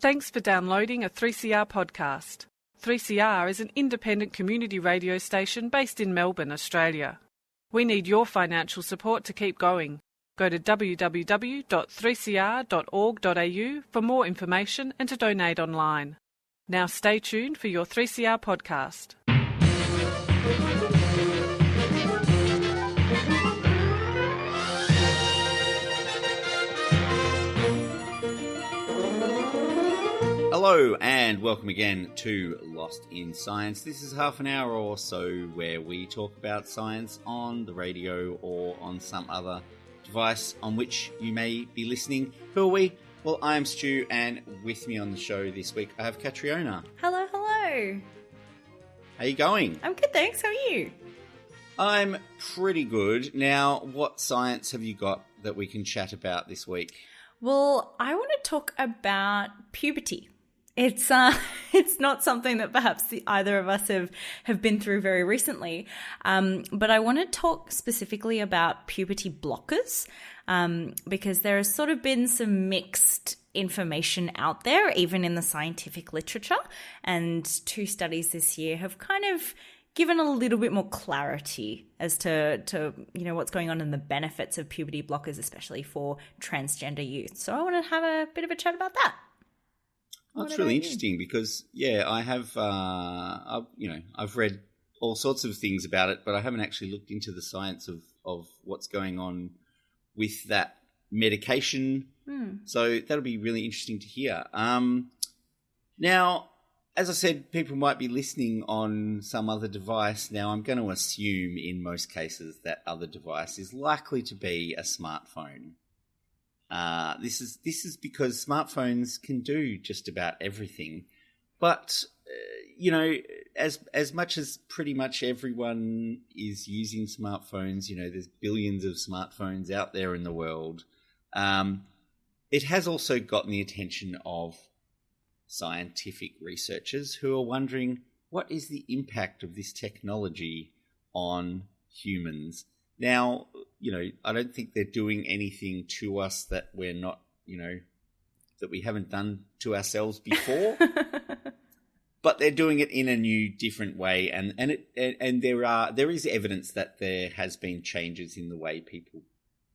Thanks for downloading a 3CR podcast. 3CR is an independent community radio station based in Melbourne, Australia. We need your financial support to keep going. Go to www.3cr.org.au for more information and to donate online. Now stay tuned for your 3CR podcast. Hello and welcome again to Lost in Science. This is half an hour or so where we talk about science on the radio or on some other device on which you may be listening. Who are we? Well, I am Stu, and with me on the show this week I have Catriona. Hello, hello. How you going? I'm good, thanks. How are you? I'm pretty good. Now, what science have you got that we can chat about this week? Well, I want to talk about puberty. It's not something that perhaps either of us have been through very recently, but I want to talk specifically about puberty blockers because there has sort of been some mixed information out there, even in the scientific literature, and 2 studies this year have kind of given a little bit more clarity as to what's going on and the benefits of puberty blockers, especially for transgender youth. So I want to have a bit of a chat about that. That's really interesting because, I have, I've read all sorts of things about it, but I haven't actually looked into the science of what's going on with that medication. So that'll be really interesting to hear. Now, as I said, people might be listening on some other device. Now, I'm going to assume in most cases that other device is likely to be a smartphone. This is because smartphones can do just about everything. But, as much as pretty much everyone is using smartphones, there's billions of smartphones out there in the world. It has also gotten the attention of scientific researchers who are wondering, what is the impact of this technology on humans? Now, I don't think they're doing anything to us that we're not, that we haven't done to ourselves before. But they're doing it in a new, different way, and there is evidence that there has been changes in the way people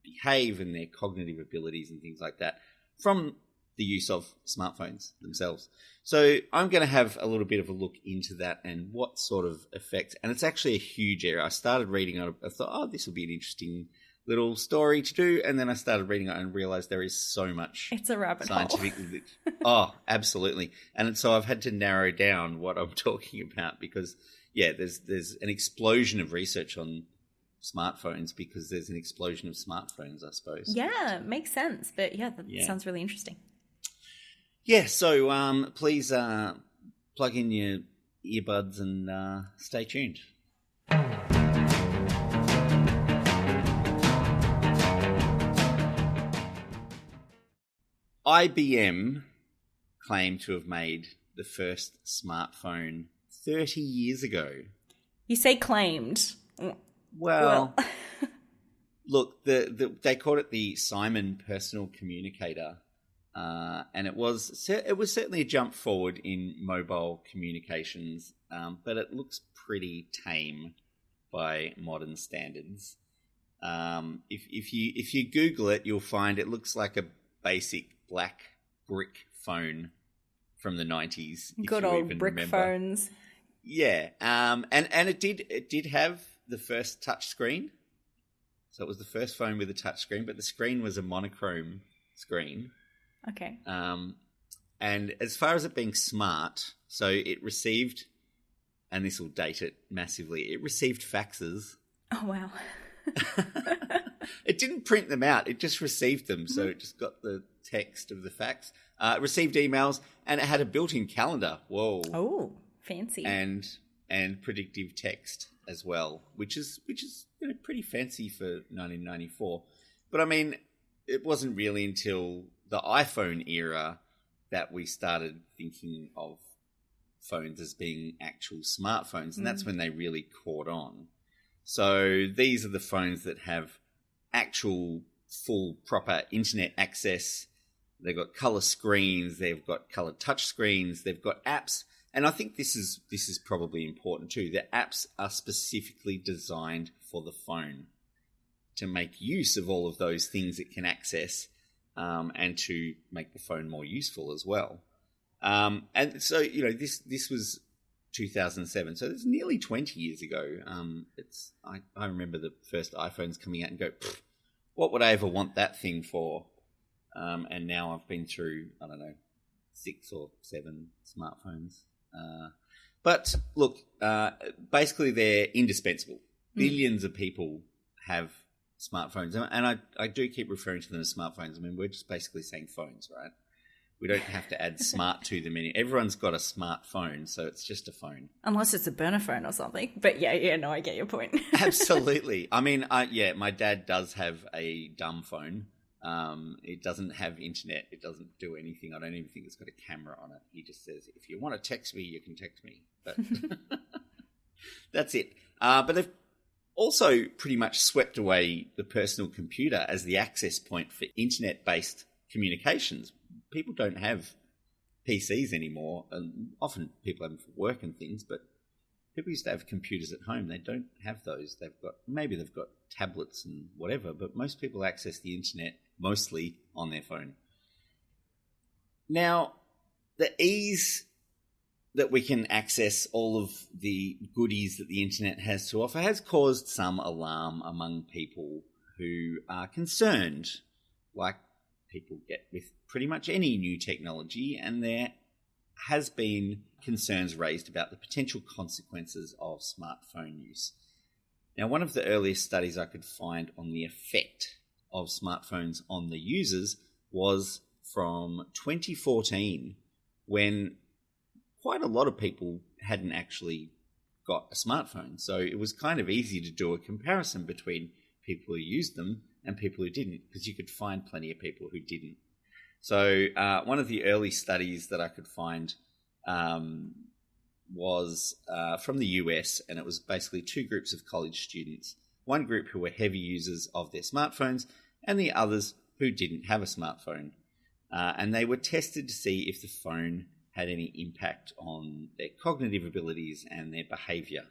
behave and their cognitive abilities and things like that from the use of smartphones themselves. So I'm going to have a little bit of a look into that and what sort of effects. And it's actually a huge area. I started reading it. I thought, this will be an interesting little story to do. And then I started reading it and realized there is so much. It's a rabbit scientific hole. Oh, absolutely. And so I've had to narrow down what I'm talking about because, there's an explosion of research on smartphones because there's an explosion of smartphones, I suppose. Yeah, makes sense. But that sounds really interesting. Yeah, so please plug in your earbuds and stay tuned. IBM claimed to have made the first smartphone 30 years ago. You say claimed. Well. Look, they called it the Simon Personal Communicator. And it was certainly a jump forward in mobile communications, but it looks pretty tame by modern standards. If you Google it, you'll find it looks like a basic black brick phone from the 90s. Good old brick phones. Yeah, and it did have the first touch screen. So it was the first phone with a touch screen, but the screen was a monochrome screen. Okay. And as far as it being smart, so it received, and this will date it massively, it received faxes. Oh, wow. It didn't print them out. It just received them. So it just got the text of the fax. It received emails, and it had a built-in calendar. Whoa. Oh, fancy. And predictive text as well, which is pretty fancy for 1994. But I mean, it wasn't really until the iPhone era that we started thinking of phones as being actual smartphones, and that's when they really caught on. So these are the phones that have actual full proper internet access they've got color screens, they've got colored touch screens, they've got apps. And I think this is probably important too. The apps are specifically designed for the phone to make use of all of those things it can access, and to make the phone more useful as well. And so, this was 2007, so it's nearly 20 years ago. I remember the first iPhones coming out and go, what would I ever want that thing for? And now I've been through, 6 or 7 smartphones. But look, basically they're indispensable. Billions of people have smartphones, and I do keep referring to them as smartphones. I mean, we're just basically saying phones, right? We don't have to add smart to them. Everyone's got a smartphone, so it's just a phone. Unless it's a burner phone or something. But no, I get your point. Absolutely. I mean, my dad does have a dumb phone. It doesn't have internet. It doesn't do anything. I don't even think it's got a camera on it. He just says, if you want to text me, you can text me. But that's it. But they've also pretty much swept away the personal computer as the access point for internet-based communications. People don't have PCs anymore. And often people have them for work and things, but people used to have computers at home. They don't have those. Maybe they've got tablets and whatever, but most people access the internet mostly on their phone. Now, the ease that we can access all of the goodies that the internet has to offer has caused some alarm among people who are concerned, like people get with pretty much any new technology, and there has been concerns raised about the potential consequences of smartphone use. Now, one of the earliest studies I could find on the effect of smartphones on the users was from 2014, when quite a lot of people hadn't actually got a smartphone. So it was kind of easy to do a comparison between people who used them and people who didn't, because you could find plenty of people who didn't. So one of the early studies that I could find was from the US, and it was basically 2 groups of college students. One group who were heavy users of their smartphones, and the others who didn't have a smartphone. And they were tested to see if the phone had any impact on their cognitive abilities and their behaviour.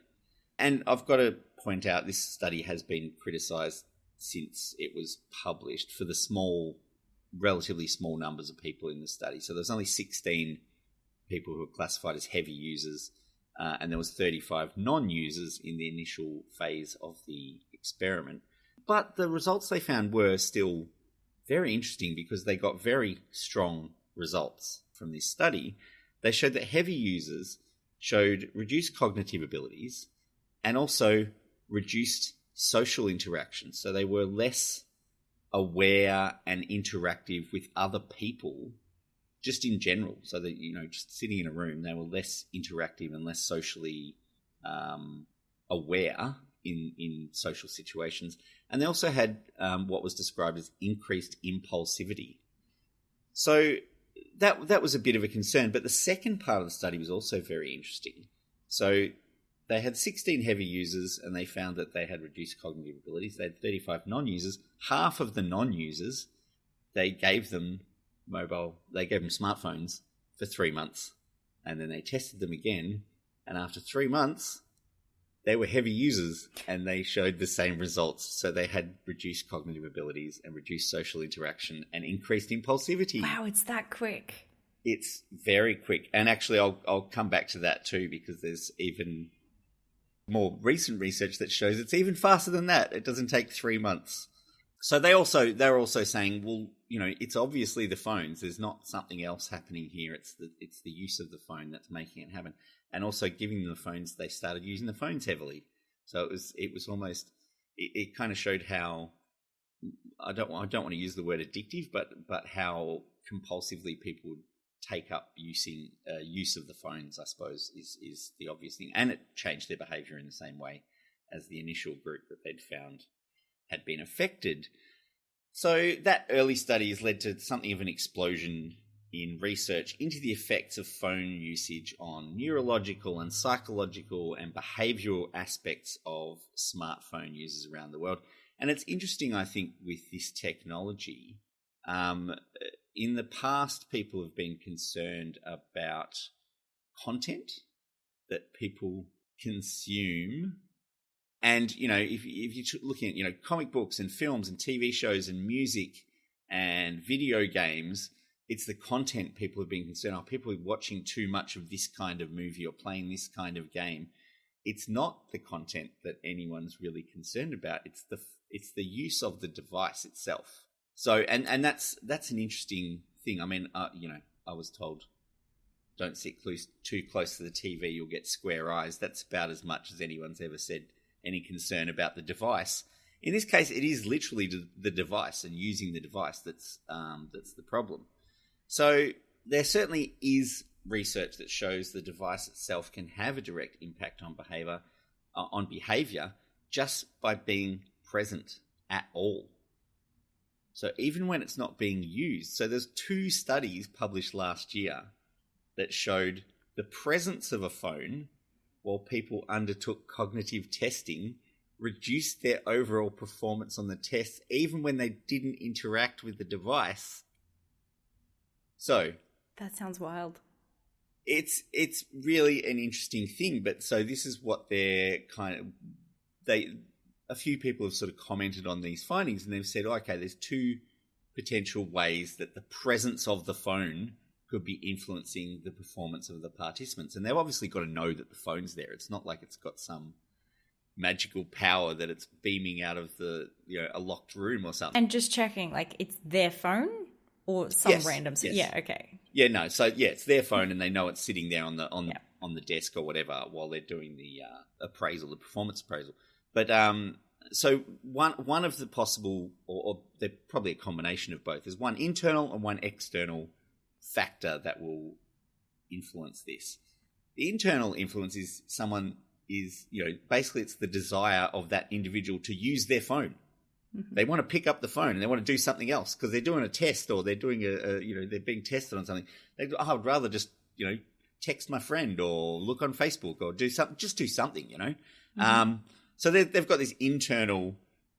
And I've got to point out, this study has been criticised since it was published for the relatively small numbers of people in the study. So there's only 16 people who were classified as heavy users, and there was 35 non-users in the initial phase of the experiment. But the results they found were still very interesting, because they got very strong results from this study. They showed that heavy users showed reduced cognitive abilities and also reduced social interaction. So they were less aware and interactive with other people just in general. So that, just sitting in a room, they were less interactive and less socially aware in social situations. And they also had what was described as increased impulsivity. So that was a bit of a concern. But the second part of the study was also very interesting. So they had 16 heavy users, and they found that they had reduced cognitive abilities. They had 35 non-users. Half of the non-users, they gave them smartphones for 3 months. And then they tested them again. And after 3 months, they were heavy users, and they showed the same results. So they had reduced cognitive abilities and reduced social interaction and increased impulsivity. Wow, it's that quick. It's very quick. And actually, I'll come back to that too, because there's even more recent research that shows it's even faster than that. It doesn't take 3 months. So they're also saying, well, it's obviously the phones. There's not something else happening here. It's the use of the phone that's making it happen. And also giving them the phones, they started using the phones heavily. So it was almost, it kind of showed how, I don't want to use the word addictive, but how compulsively people would take up use of the phones, I suppose, is the obvious thing. And it changed their behaviour in the same way as the initial group that they'd found had been affected. So that early study has led to something of an explosion in research into the effects of phone usage on neurological and psychological and behavioural aspects of smartphone users around the world. And it's interesting, I think, with this technology, in the past, people have been concerned about content that people consume. And, if you're looking at, comic books and films and TV shows and music and video games, it's the content people have been concerned. Are people watching too much of this kind of movie or playing this kind of game? It's not the content that anyone's really concerned about. It's the use of the device itself. So, and that's an interesting thing. I mean, I was told, don't sit too close to the TV, you'll get square eyes. That's about as much as anyone's ever said any concern about the device. In this case, it is literally the device and using the device that's the problem. So there certainly is research that shows the device itself can have a direct impact on behavior just by being present at all. So even when it's not being used, so there's 2 studies published last year that showed the presence of a phone while people undertook cognitive testing reduced their overall performance on the tests, even when they didn't interact with the device. So that sounds wild. It's really an interesting thing, but so this is what a few people have sort of commented on these findings, and they've said, okay, there's 2 potential ways that the presence of the phone could be influencing the performance of the participants. And they've obviously got to know that the phone's there. It's not like it's got some magical power that it's beaming out of a locked room or something. And just checking, like, it's their phone or some random... Yes. Yeah, okay. Yeah, no. So, yeah, it's their phone and they know it's sitting there on the desk or whatever while they're doing the performance appraisal. But so one of the possible, or they're probably a combination of both, is one internal and one external factor that will influence this. The internal influence is basically it's the desire of that individual to use their phone. Mm-hmm. They want to pick up the phone and they want to do something else because they're doing a test or they're doing they're being tested on something. They go, I would rather just, text my friend or look on Facebook or do something, Mm-hmm. So they've got this internal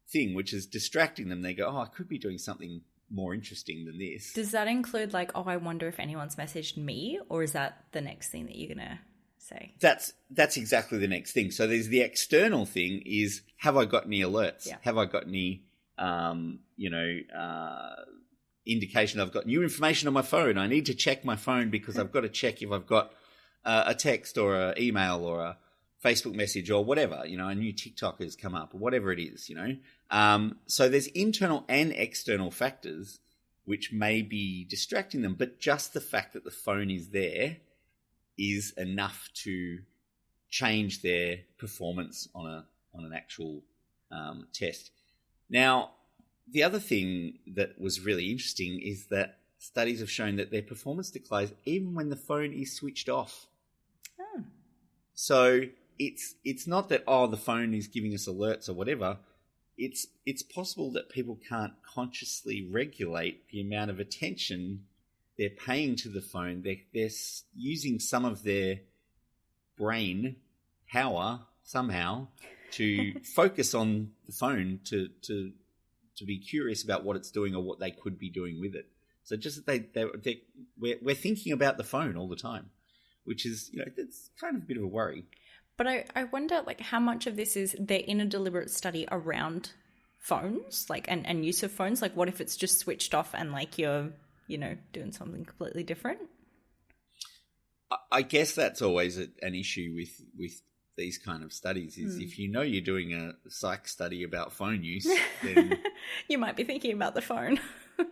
thing which is distracting them. They go, I could be doing something more interesting than this. Does that include I wonder if anyone's messaged me, or is that the next thing that you're going to say? That's exactly the next thing. So there's the external thing is, have I got any alerts? Yeah. Have I got any, indication I've got new information on my phone? I need to check my phone because I've got to check if I've got a text or an email or a Facebook message or whatever, a new TikTok has come up or whatever it is, So there's internal and external factors which may be distracting them, but just the fact that the phone is there is enough to change their performance on an actual test. Now, the other thing that was really interesting is that studies have shown that their performance declines even when the phone is switched off. Oh. So it's not that, the phone is giving us alerts or whatever. It's possible that people can't consciously regulate the amount of attention they're paying to the phone. They're using some of their brain power somehow to focus on the phone to be curious about what it's doing or what they could be doing with it. So just that we're thinking about the phone all the time, which is, it's kind of a bit of a worry. But I wonder, how much of this is they're in a deliberate study around phones, and use of phones? What if it's just switched off and, you're, doing something completely different? I guess that's always an issue with these kind of studies is if you're doing a psych study about phone use, then... you might be thinking about the phone.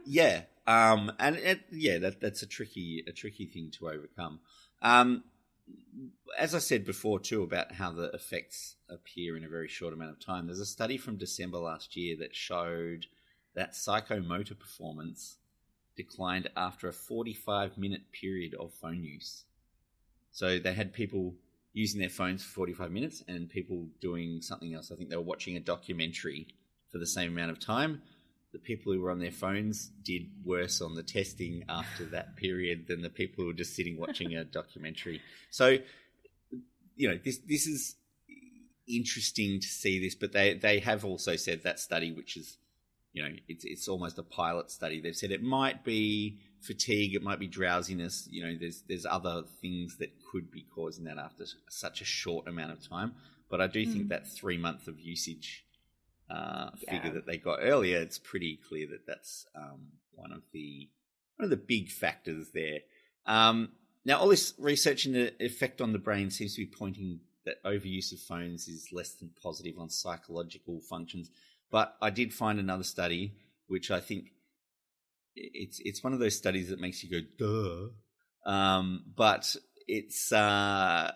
Yeah. That's a tricky thing to overcome. As I said before too about how the effects appear in a very short amount of time, there's a study from December last year that showed that psychomotor performance declined after a 45-minute period of phone use. So they had people using their phones for 45 minutes and people doing something else. I think they were watching a documentary for the same amount of time. The people who were on their phones did worse on the testing after that period than the people who were just sitting watching a documentary. So, this is interesting to see this, but they have also said that study, which is, it's almost a pilot study. They've said it might be fatigue, it might be drowsiness. You know, there's other things that could be causing that after such a short amount of time. But I do think that 3 month of usage figure that they got earlier, it's pretty clear that that's one of the big factors there. Now, all this research into the effect on the brain seems to be pointing that overuse of phones is less than positive on psychological functions. But I did find another study, which I think it's one of those studies that makes you go, duh. But it's a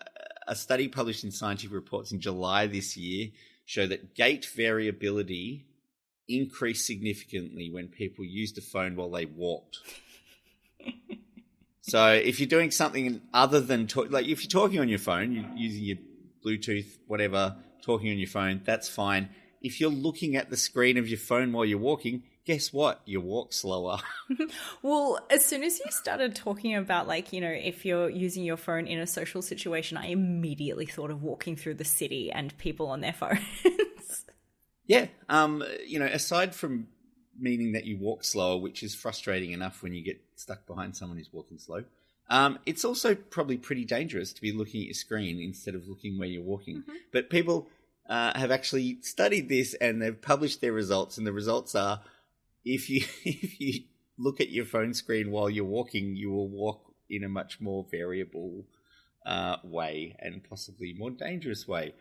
study published in Scientific Reports in July this year show that gait variability increased significantly when people used a phone while they walked. So if you're doing something other than like if you're talking on your phone, you're using your Bluetooth, whatever, talking on your phone, that's fine. If you're looking at the screen of your phone while you're walking, guess what? You walk slower. Well, as soon as you started talking about, like, you know, if you're using your phone in a social situation, I immediately thought of walking through the city and people on their phones. Yeah. You know, aside from meaning that you walk slower, which is frustrating enough when you get stuck behind someone who's walking slow, it's also probably pretty dangerous to be looking at your screen instead of looking where you're walking. Mm-hmm. But people have actually studied this and they've published their results, and the results are if you look at your phone screen while you're walking, you will walk in a much more variable way and possibly more dangerous way.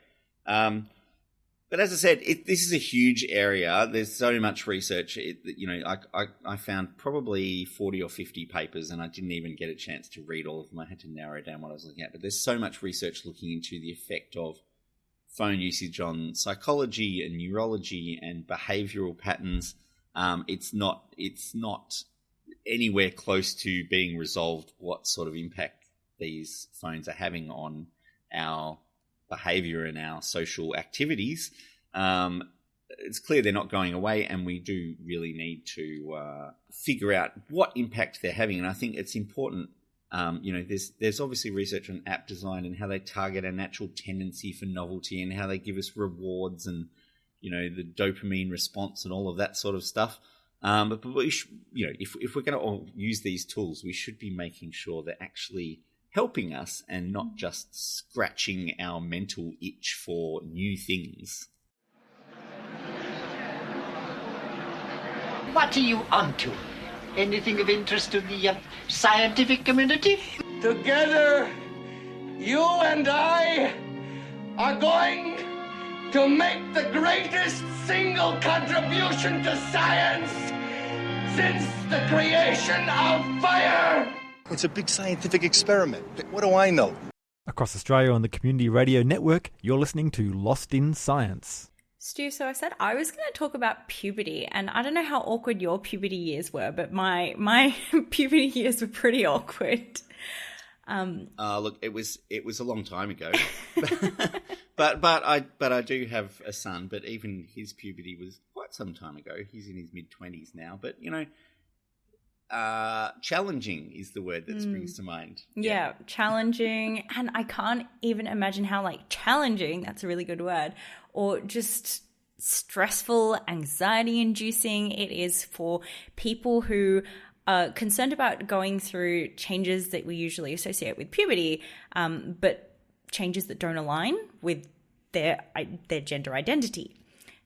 But as I said, this is a huge area. There's so much research. I found probably 40 or 50 papers, and I didn't even get a chance to read all of them. I had to narrow down what I was looking at. But there's so much research looking into the effect of phone usage on psychology and neurology and behavioral patterns. It's not anywhere close to being resolved what sort of impact these phones are having on our behavior and our social activities. It's clear they're not going away, and we do really need to figure out what impact they're having. And I think it's important. There's obviously research on app design and how they target our natural tendency for novelty and how they give us rewards and, you know, the dopamine response and all of that sort of stuff. But we should, you know, if we're going to use these tools, we should be making sure they're actually helping us and not just scratching our mental itch for new things. What are you onto? Anything of interest to the scientific community? Together, you and I are going to make the greatest single contribution to science since the creation of fire! It's a big scientific experiment. What do I know? Across Australia on the Community Radio Network, you're listening to Lost in Science. Stu, so I said I was going to talk about puberty, and I don't know how awkward your puberty years were, but my puberty years were pretty awkward. Look, it was a long time ago, but I do have a son. But even his puberty was quite some time ago. He's in his mid-20s now. But you know, challenging is the word that springs to mind. Yeah, challenging, and I can't even imagine how challenging. That's a really good word. Or just stressful, anxiety-inducing it is for people who are concerned about going through changes that we usually associate with puberty, but changes that don't align with their gender identity.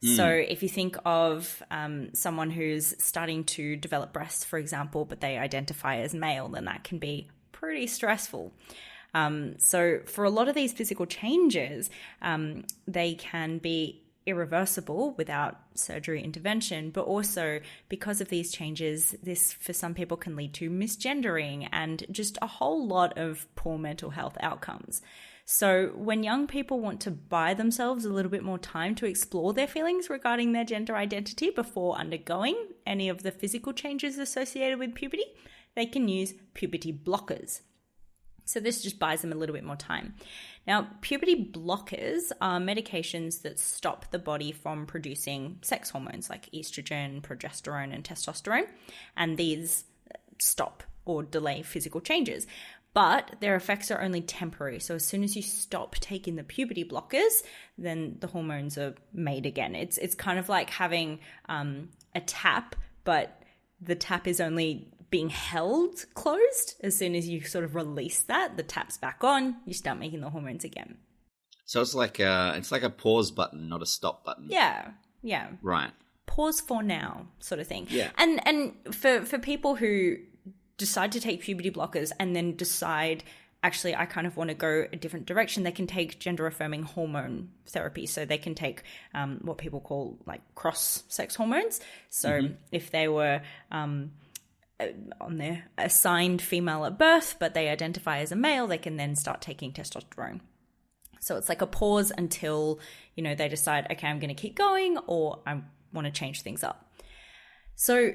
So if you think of someone who's starting to develop breasts, for example, but they identify as male, then that can be pretty stressful. So for a lot of these physical changes, they can be irreversible without surgery intervention, but also because of these changes, this for some people can lead to misgendering and just a whole lot of poor mental health outcomes. So when young people want to buy themselves a little bit more time to explore their feelings regarding their gender identity before undergoing any of the physical changes associated with puberty, they can use puberty blockers. So this just buys them a little bit more time. Now, puberty blockers are medications that stop the body from producing sex hormones like estrogen, progesterone, and testosterone, and these stop or delay physical changes. But their effects are only temporary. So as soon as you stop taking the puberty blockers, then the hormones are made again. It's kind of like having a tap, but the tap is only being held closed. As soon as you sort of release that, the tap's back on, you start making the hormones again. So it's like a pause button, not a stop button. Yeah. Right. Pause for now, sort of thing. Yeah. And for people who decide to take puberty blockers and then decide, actually, I kind of want to go a different direction, they can take gender-affirming hormone therapy. So they can take what people call like cross-sex hormones. So if they were on their assigned female at birth, but they identify as a male, they can then start taking testosterone. So it's like a pause until, they decide, okay, I'm going to keep going, or I want to change things up. So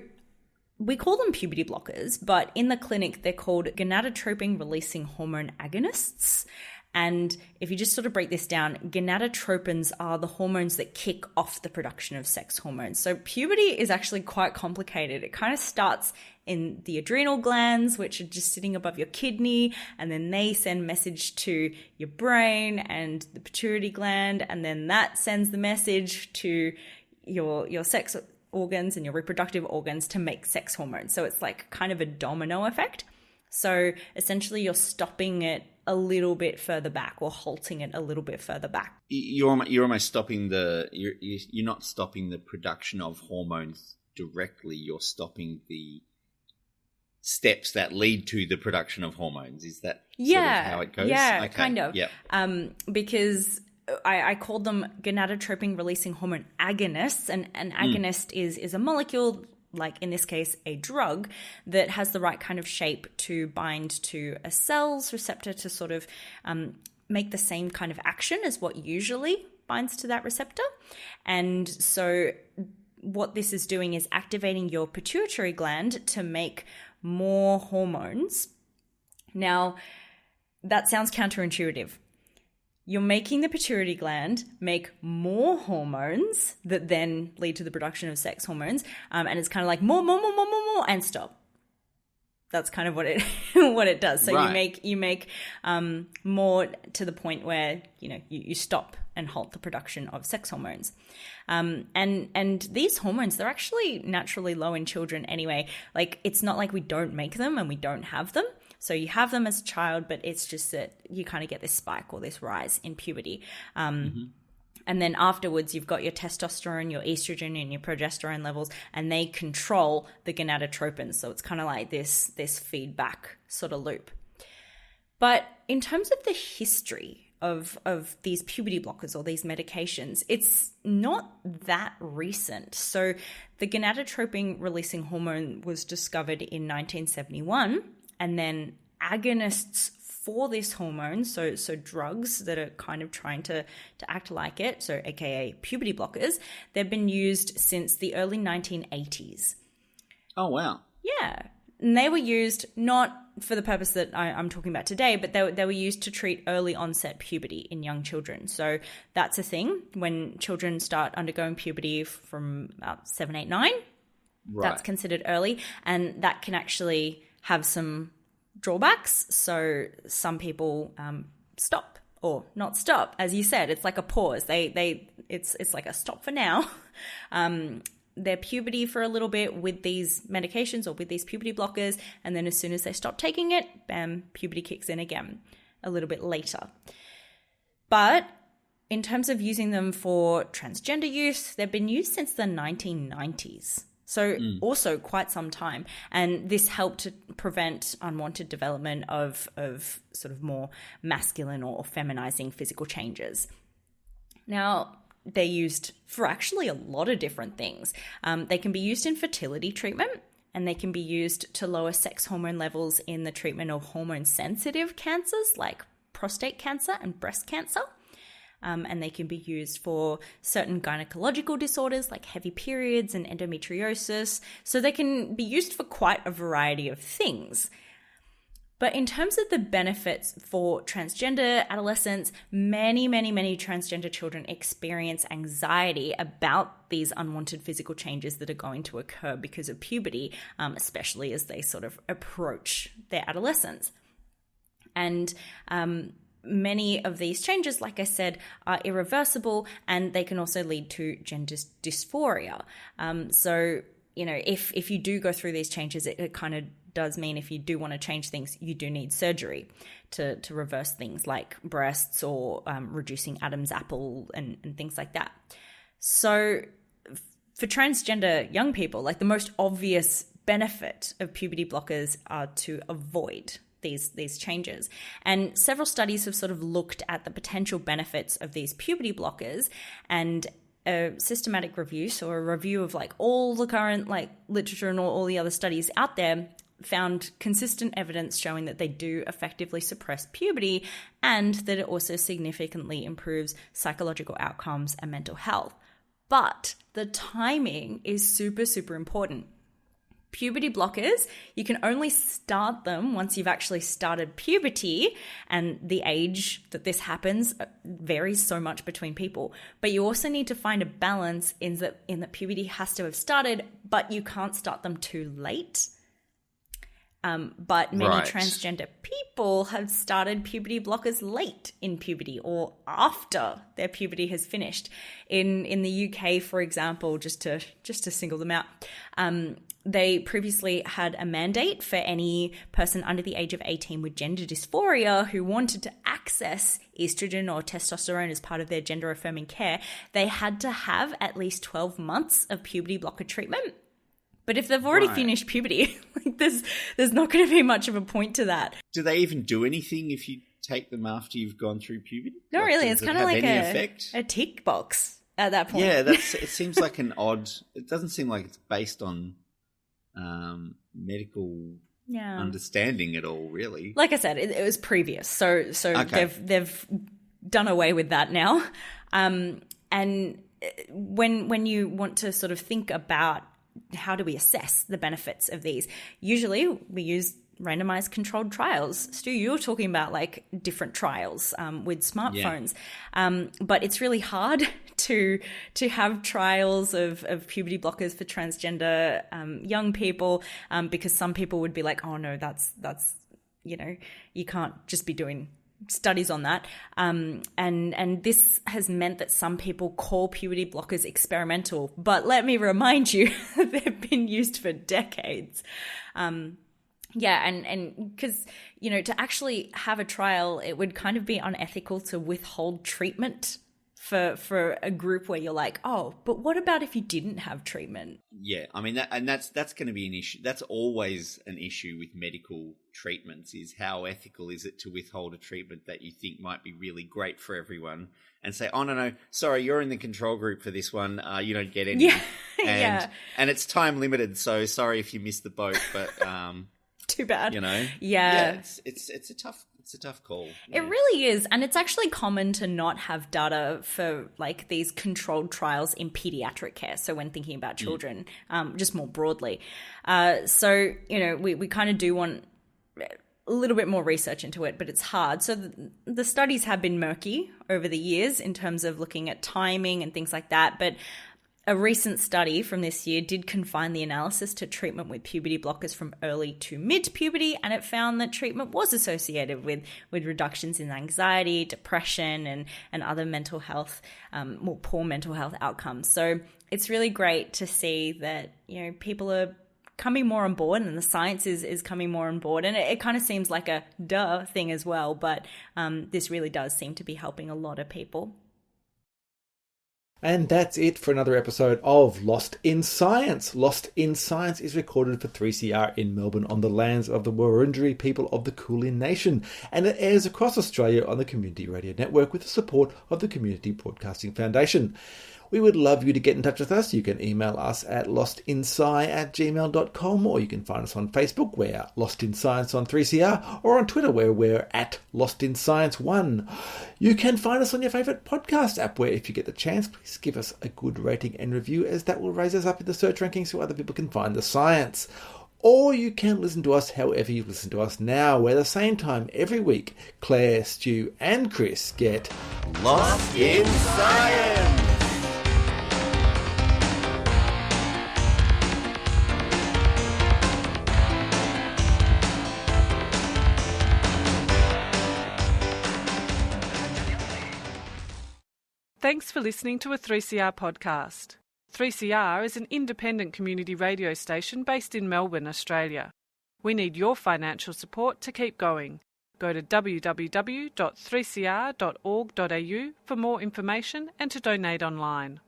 we call them puberty blockers, but in the clinic, they're called gonadotropin releasing hormone agonists. And if you just sort of break this down, gonadotropins are the hormones that kick off the production of sex hormones. So puberty is actually quite complicated. It kind of starts in the adrenal glands, which are just sitting above your kidney, and then they send message to your brain and the pituitary gland, and then that sends the message to your sex organs and your reproductive organs to make sex hormones. So it's like kind of a domino effect. So essentially you're stopping it a little bit further back, or halting it a little bit further back. You're almost stopping you're not stopping the production of hormones directly. You're stopping the steps that lead to the production of hormones. Is that sort of how it goes? Yeah, okay. kind of. Yep. Because I called them gonadotropin releasing hormone agonists, and an agonist is a molecule, like in this case, a drug that has the right kind of shape to bind to a cell's receptor to sort of make the same kind of action as what usually binds to that receptor. And so what this is doing is activating your pituitary gland to make more hormones. Now, that sounds counterintuitive. You're making the pituitary gland make more hormones that then lead to the production of sex hormones. And it's kind of like more, and stop. That's kind of what it does. So right. you make more to the point where, you stop and halt the production of sex hormones. And these hormones, they're actually naturally low in children anyway. Like, it's not like we don't make them and we don't have them. So you have them as a child, but it's just that you kind of get this spike or this rise in puberty. And then afterwards, you've got your testosterone, your estrogen, and your progesterone levels, and they control the gonadotropins. So it's kind of like this feedback sort of loop. But in terms of the history of these puberty blockers or these medications, it's not that recent. So the gonadotropin releasing hormone was discovered in 1971. And then agonists for this hormone, so drugs that are kind of trying to act like it, so aka puberty blockers, they've been used since the early 1980s. Oh, wow. Yeah. And they were used not for the purpose that I'm talking about today, but they were used to treat early onset puberty in young children. So that's a thing. When children start undergoing puberty from about 7, 8, 9, that's considered early. And that can actually have some drawbacks. So some people stop or not stop. As you said, it's like a pause. It's like a stop for now. Their puberty for a little bit with these medications or with these puberty blockers, and then as soon as they stop taking it, bam, puberty kicks in again a little bit later. But in terms of using them for transgender use, they've been used since the 1990s. So also quite some time. And this helped to prevent unwanted development of sort of more masculine or feminizing physical changes. Now, they're used for actually a lot of different things. They can be used in fertility treatment, and they can be used to lower sex hormone levels in the treatment of hormone-sensitive cancers like prostate cancer and breast cancer. And they can be used for certain gynecological disorders like heavy periods and endometriosis. So they can be used for quite a variety of things. But in terms of the benefits for transgender adolescents, many transgender children experience anxiety about these unwanted physical changes that are going to occur because of puberty, especially as they sort of approach their adolescence. And many of these changes, like I said, are irreversible, and they can also lead to gender dysphoria. So, if you do go through these changes, it kind of does mean if you do want to change things, you do need surgery to reverse things like breasts or reducing Adam's apple and things like that. So for transgender young people, like the most obvious benefit of puberty blockers are to avoid these changes. And several studies have sort of looked at the potential benefits of these puberty blockers, and a systematic review, so a review of like all the current like literature and all the other studies out there, found consistent evidence showing that they do effectively suppress puberty and that it also significantly improves psychological outcomes and mental health. But the timing is super, super important. Puberty blockers, you can only start them once you've actually started puberty, and the age that this happens varies so much between people. But you also need to find a balance in that puberty has to have started, but you can't start them too late. But many transgender people have started puberty blockers late in puberty or after their puberty has finished. In the UK, for example, just to single them out, they previously had a mandate for any person under the age of 18 with gender dysphoria who wanted to access estrogen or testosterone as part of their gender affirming care. They had to have at least 12 months of puberty blocker treatment. But if they've already finished puberty, like there's not going to be much of a point to that. Do they even do anything if you take them after you've gone through puberty? Not really. It's kind of like a tick box at that point. Yeah, it seems like an odd. It doesn't seem like it's based on medical understanding at all, really. Like I said, it was previous, so okay. they've done away with that now. And when you want to sort of think about how do we assess the benefits of these? Usually we use randomized controlled trials. Stu, you're talking about like different trials with smartphones. Yeah. But it's really hard to have trials of puberty blockers for transgender young people because some people would be like, oh no, that's you can't just be doing studies on that. And this has meant that some people call puberty blockers experimental, but let me remind you, they've been used for decades. And because, to actually have a trial, it would kind of be unethical to withhold treatment for a group where you're like, oh, but what about if you didn't have treatment? Yeah, I mean, that's going to be an issue. That's always an issue with medical treatments, is how ethical is it to withhold a treatment that you think might be really great for everyone and say, oh, no, sorry, you're in the control group for this one. You don't get any. Yeah. And it's time limited, so sorry if you missed the boat, but too bad. Yeah, it's a tough call. Yeah. It really is. And it's actually common to not have data for like these controlled trials in pediatric care. So when thinking about children, just more broadly. So, we kind of do want a little bit more research into it, but it's hard. So the studies have been murky over the years in terms of looking at timing and things like that. But a recent study from this year did confine the analysis to treatment with puberty blockers from early to mid-puberty, and it found that treatment was associated with reductions in anxiety, depression, and other mental health, more poor mental health outcomes. So it's really great to see that, people are coming more on board and the science is coming more on board. And it kind of seems like a duh thing as well, but this really does seem to be helping a lot of people. And that's it for another episode of Lost in Science. Lost in Science is recorded for 3CR in Melbourne on the lands of the Wurundjeri people of the Kulin Nation, and it airs across Australia on the Community Radio Network with the support of the Community Broadcasting Foundation. We would love you to get in touch with us. You can email us at lostinsci@gmail.com, or you can find us on Facebook, we're Lost in Science on 3CR, or on Twitter, where we're at Lost in Science 1. You can find us on your favourite podcast app, where if you get the chance, please give us a good rating and review, as that will raise us up in the search rankings so other people can find the science. Or you can listen to us however you listen to us now, where the same time every week, Claire, Stu and Chris get Lost in Science! Thanks for listening to a 3CR podcast. 3CR is an independent community radio station based in Melbourne, Australia. We need your financial support to keep going. Go to www.3cr.org.au for more information and to donate online.